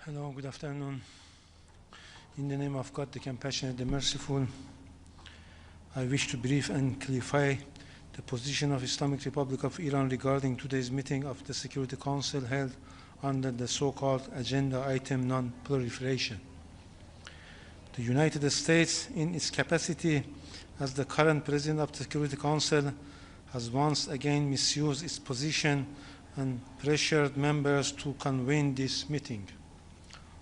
Hello, good afternoon. In the name of God, the compassionate, the merciful, I wish to brief and clarify the position of Islamic Republic of Iran regarding today's meeting of the Security Council held under the so-called agenda item non-proliferation. The United States, in its capacity as the current president of the Security Council, has once again misused its position and pressured members to convene this meeting.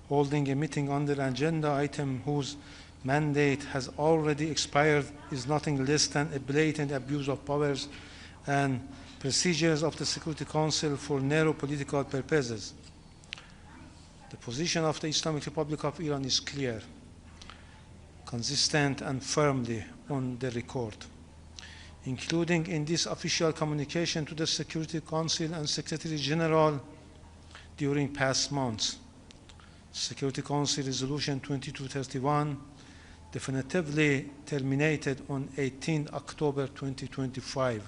Holding a meeting under an agenda item whose mandate has already expired is nothing less than a blatant abuse of powers and procedures of the Security Council for narrow political purposes. The position of the Islamic Republic of Iran is clear, consistent and firmly on the record, including in this official communication to the Security Council and Secretary General during past months. Security Council Resolution 2231 definitively terminated on 18 October 2025.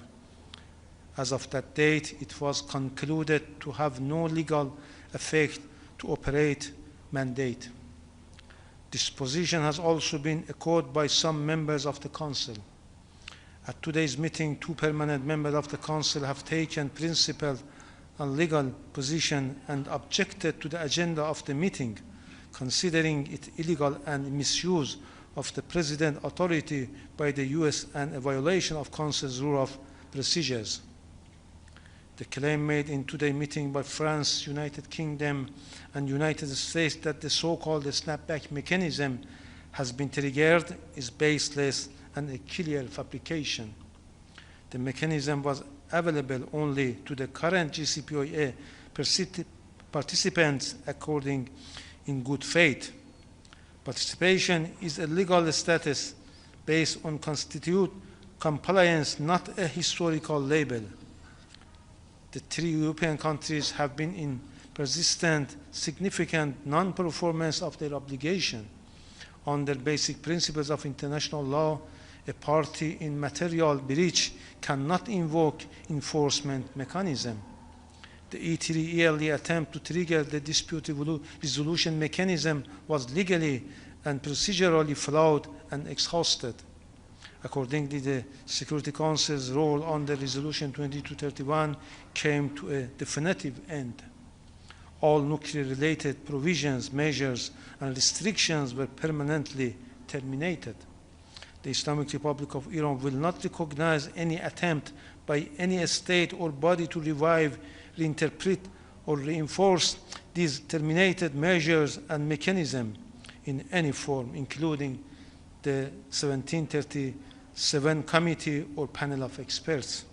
As of that date, it was concluded to have no legal effect to operate mandate. This position has also been echoed by some members of the Council. At today's meeting, two permanent members of the Council have taken principled and legal position and objected to the agenda of the meeting, considering it illegal and misuse of the President's authority by the U.S. and a violation of Council's rule of procedures. The claim made in today's meeting by France, United Kingdom, and United States that the so-called snapback mechanism has been triggered is baseless and a clear fabrication. The mechanism was available only to the current JCPOA participants according in good faith. Participation is a legal status based on constitute compliance, not a historical label. The three European countries have been in persistent, significant non-performance of their obligation. Under basic principles of international law, a party in material breach cannot invoke enforcement mechanism. The E3 yearly attempt to trigger the dispute resolution mechanism was legally and procedurally flawed and exhausted. Accordingly, the Security Council's role under Resolution 2231 came to a definitive end. All nuclear-related provisions, measures, and restrictions were permanently terminated. The Islamic Republic of Iran will not recognize any attempt by any state or body to revive, reinterpret, or reinforce these terminated measures and mechanisms in any form, including the 1737 committee or panel of experts.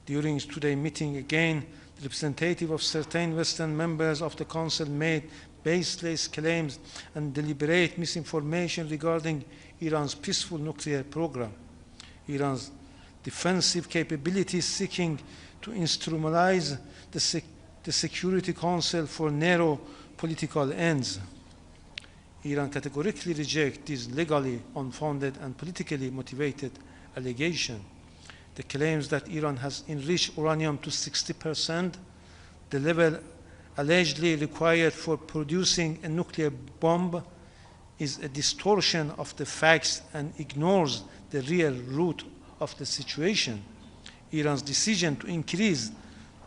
During today's meeting again, the representative of certain Western members of the Council made baseless claims and deliberate misinformation regarding Iran's peaceful nuclear program, Iran's defensive capabilities seeking to instrumentalize the Security Council for narrow political ends. Iran categorically rejects these legally unfounded and politically motivated allegations. The claims that Iran has enriched uranium to 60%, the level allegedly required for producing a nuclear bomb, is a distortion of the facts and ignores the real root of the situation. Iran's decision to increase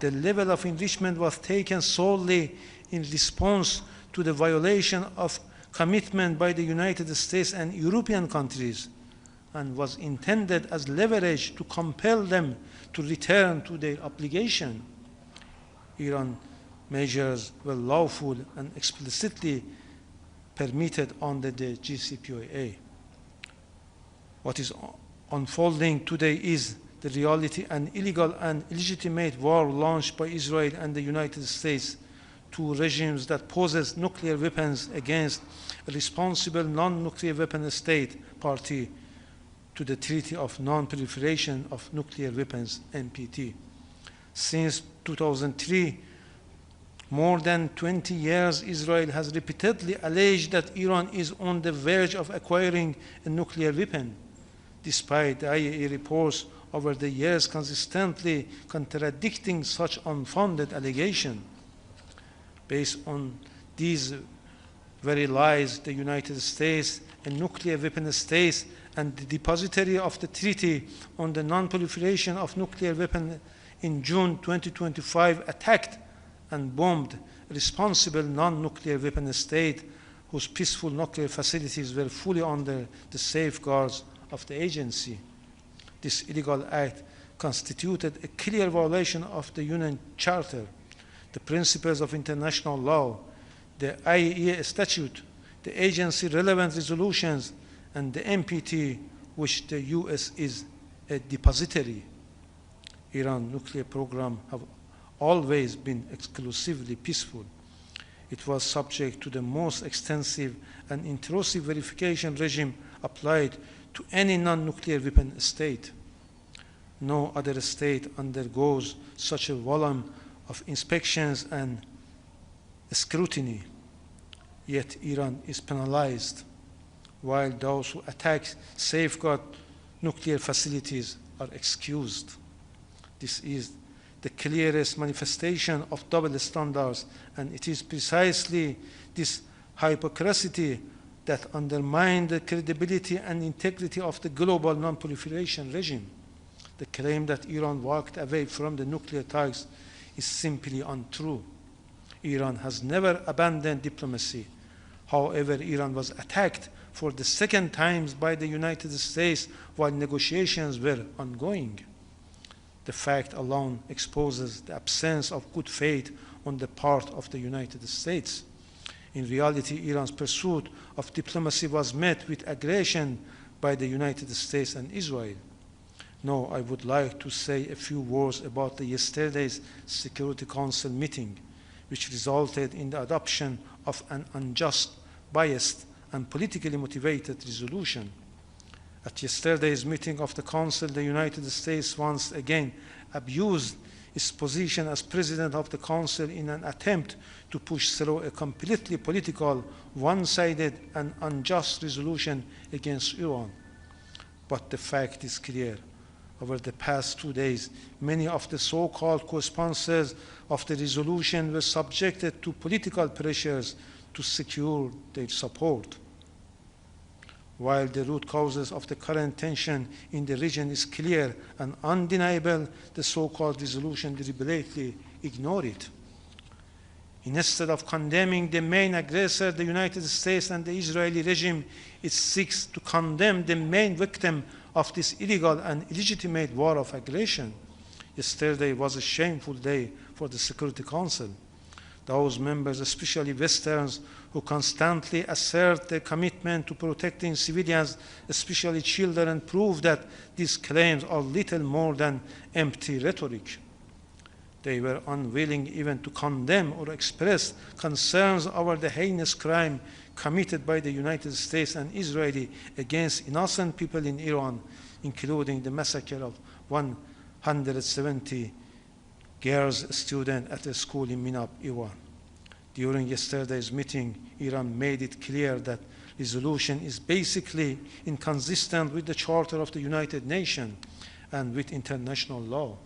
the level of enrichment was taken solely in response to the violation of commitment by the United States and European countries, and was intended as leverage to compel them to return to their obligation. Iran measures were lawful and explicitly permitted under the JCPOA. What is unfolding today is the reality an illegal and illegitimate war launched by Israel and the United States, two regimes that possess nuclear weapons against a responsible non-nuclear weapon state party to the Treaty of Non-Proliferation of Nuclear Weapons, NPT. Since 2003, more than 20 years, Israel has repeatedly alleged that Iran is on the verge of acquiring a nuclear weapon, despite the IAEA reports over the years consistently contradicting such unfounded allegation. Based on These very lies, the United States, a nuclear weapon state and the depository of the Treaty on the Non-Proliferation of Nuclear Weapons in June 2025, attacked and bombed a responsible non-nuclear weapon state whose peaceful nuclear facilities were fully under the safeguards of the agency. This illegal act constituted a clear violation of the UN Charter, the principles of international law, the IAEA statute, the agency relevant resolutions, and the NPT, which the US is a depository. Iran's nuclear program have always been exclusively peaceful. It was subject to the most extensive and intrusive verification regime applied to any non-nuclear weapon state. No other state undergoes such a volume of inspections and scrutiny. Yet Iran is penalized, while those who attack safeguard nuclear facilities are excused. This is the clearest manifestation of double standards, and it is precisely this hypocrisy that undermines the credibility and integrity of the global non-proliferation regime. The claim that Iran walked away from the nuclear talks is simply untrue. Iran has never abandoned diplomacy. However, Iran was attacked for the second time by the United States while negotiations were ongoing. The fact alone exposes the absence of good faith on the part of the United States. In reality, Iran's pursuit of diplomacy was met with aggression by the United States and Israel. Now, I would like to say a few words about yesterday's Security Council meeting, which resulted in the adoption of an unjust, biased, and politically motivated resolution. At yesterday's meeting of the Council, the United States once again abused its position as President of the Council in an attempt to push through a completely political, one-sided, and unjust resolution against Iran. But the fact is clear. Over the past 2 days, many of the so-called co-sponsors of the resolution were subjected to political pressures to secure their support. While the root causes of the current tension in the region is clear and undeniable, the so-called resolution deliberately ignored it. Instead of condemning the main aggressor, the United States and the Israeli regime, it seeks to condemn the main victim of this illegal and illegitimate war of aggression. Yesterday was a shameful day for the Security Council. Those members, especially Westerns, who constantly assert their commitment to protecting civilians, especially children, prove that these claims are little more than empty rhetoric. They were unwilling even to condemn or express concerns over the heinous crime committed by the United States and Israel against innocent people in Iran, including the massacre of 170 girls students at a school in Minab, Iran. During yesterday's meeting, Iran made it clear that resolution is basically inconsistent with the Charter of the United Nations and with international law.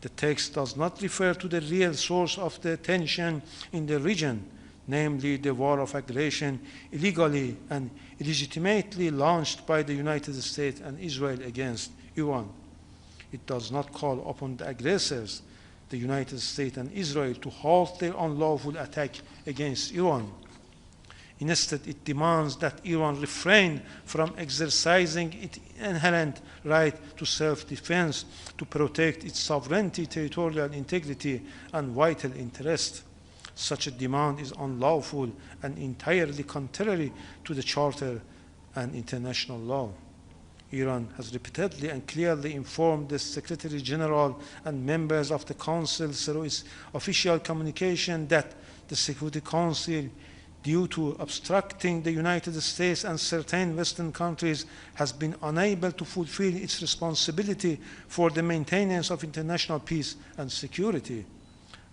The text does not refer to the real source of the tension in the region, namely the war of aggression illegally and illegitimately launched by the United States and Israel against Iran. It does not call upon the aggressors, the United States and Israel, to halt their unlawful attack against Iran. Instead, it demands that Iran refrain from exercising its inherent right to self-defense to protect its sovereignty, territorial integrity, and vital interest. Such a demand is unlawful and entirely contrary to the Charter and international law. Iran has repeatedly and clearly informed the Secretary General and members of the Council through its official communication that the Security Council, due to obstructing the United States and certain Western countries, has been unable to fulfill its responsibility for the maintenance of international peace and security.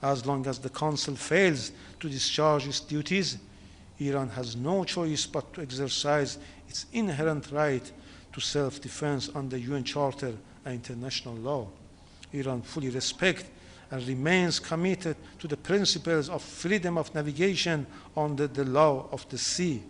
As long as the Council fails to discharge its duties, Iran has no choice but to exercise its inherent right to self-defense under UN Charter and international law. Iran fully respects and remains committed to the principles of freedom of navigation under the law of the sea.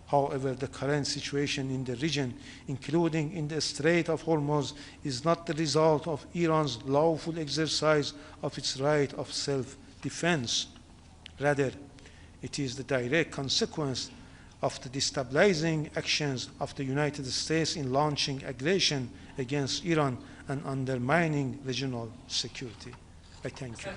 However, the current situation in the region, including in the Strait of Hormuz, is not the result of Iran's lawful exercise of its right of self-defense. Rather, it is the direct consequence of the destabilizing actions of the United States in launching aggression against Iran and undermining regional security. I thank you.